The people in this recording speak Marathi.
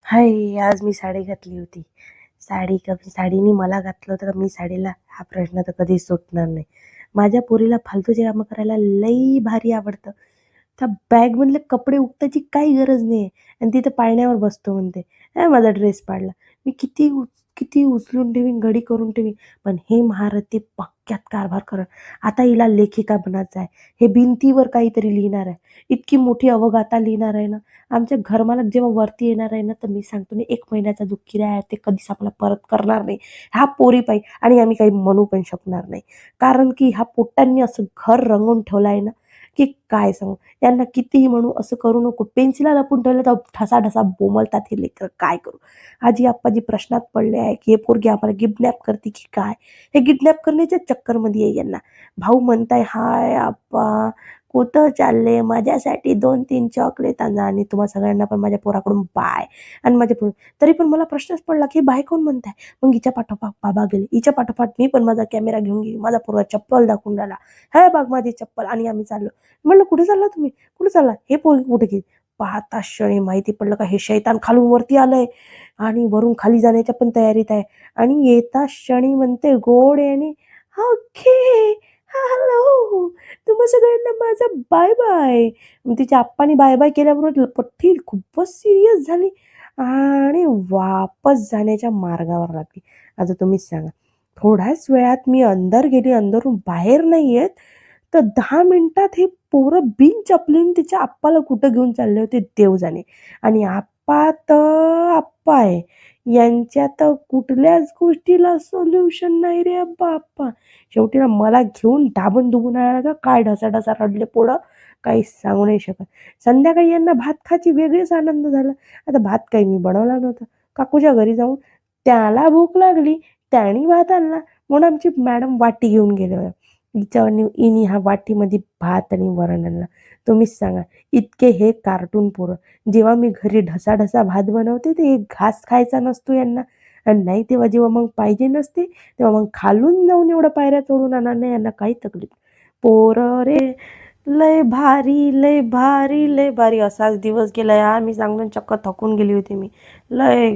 हाय, आज मी साडी घातली होती. साडीने मला घातलं होतं का मी साडीला? हा प्रश्न तर कधीच सुटणार नाही. माझ्या पोरीला फालतूची कामं करायला लई भारी आवडतं. त्या बॅगमधले कपडे उपटायची काही गरज नाही आहे आणि तिथं पाळण्यावर बसतो म्हणते, माझा ड्रेस पाडला." मी किती उचलून ठेवीन, घडी करून ठेवीन, पण हे महारथी पक्क्यात कारभार करेल. आता हिला लेखिका बनायचं आहे. हे भिंतीवर काहीतरी लिहिणार आहे. इतकी मोठी अवगाथा लिहिणार आहे ना, आमच्या घरमालक जेव्हा वरती येणार आहे ना, तर मी सांगतो ना, 1 महिन्याचा जो किराया आहे ते कधीच आपल्याला परत करणार नाही. ह्या पोरीपायी आणि आम्ही काही म्हणू पण शकणार नाही. कारण की ह्या पोट्ट्यांनी असं घर रंगवून ठेवलं आहे ना, की काय सांगू. यांना कितीही म्हणू, असं करू नको. पेन्सिला लपून ठेवलं तर ठसा-ठसा बोंबलतात हे लेकरं. काय करू? आजी-आप्पाजी प्रश्नात पडले आहे, की हे पोरगी आम्हाला किडनॅप करते की काय? हे किडनॅप करण्याच्या चक्करमध्ये आहे यांना. भाऊ म्हणताय, "हाय आप्पा, कुठं चालले? माझ्यासाठी 2-3 चॉकलेट आणा आणि तुम्हा सगळ्यांना पण माझ्या पोराकडून बाय." आणि माझ्या पोरी तरी पण मला प्रश्नच पडला, की बाय कोण म्हणताय? मग हिच्या पाठोपाठ बाबा गेले. हिच्या पाठोपाठ मी पण माझा कॅमेरा घेऊन गेली. माझा पोरगा चप्पल दाखवून राहिला. "हे बघ माझी चप्पल." आणि आम्ही चाललो. म्हणलं, "कुठे चालला तुम्ही? कुठे चालला?" "हे पोरगी कुठे गेली?" पाहताच क्षणी माहिती पडलं का हे शैतान खालून वरती आलंय आणि वरून खाली जाण्याच्या पण तयारीत आहे आणि येताच क्षणी म्हणते गोड्याने, "ओके, हॅलो, तुम्हा सगळ्यांना माझा बाय-बाय." मग तिच्या आप्पानी बाय-बाय केल्याबरोबर पठ्ठी खूपच सीरियस झाली आणि वापस जाण्याच्या मार्गावर लागली. आता तुम्हीच सांगा. थोड्याच वेळात मी अंदर गेली, अंदरून बाहेर नाही येत, तर 10 मिनिटात हे पोरं बिन चपलीने तिच्या आप्पाला कुठं घेऊन चालले होते देव जाणे. आणि आप्पा तर आप्पा आहे. यांच्या तर कुठल्याच गोष्टीला सोल्युशन नाही रे बाप्पा. शेवटी ना मला घेऊन दाबून-दुबून आणायला का काय ढसाढसा रडले पोरं, काहीच सांगू नाही शकत. संध्याकाळी यांना भात खायची वेगळीच आनंद झाला. आता भात काही मी बनवला नव्हता. काकूच्या घरी जाऊन त्याला भूक लागली, त्यानी भात आणला म्हणून आमची मॅडम वाटी घेऊन गेले होते. हिने ह्या वाटीमध्ये भात आणि वरण आणलं. तुम्हीच सांगा, इतके हे कार्टून पोरं. जेव्हा मी घरी ढसाढसा भात बनवते, ते एक घास खायचा नसतो यांना आणि नाही तेव्हा जेव्हा मग पाहिजे नसते, तेव्हा मग खालून जाऊन एवढ्या पायऱ्या चढून आणणार नाही, यांना काही तकलीफ. पोरं रे, लय भारी, लय भारी, लय भारी. असाच दिवस गेला यार. मी सांगून चक्क थकून गेली होती मी. लय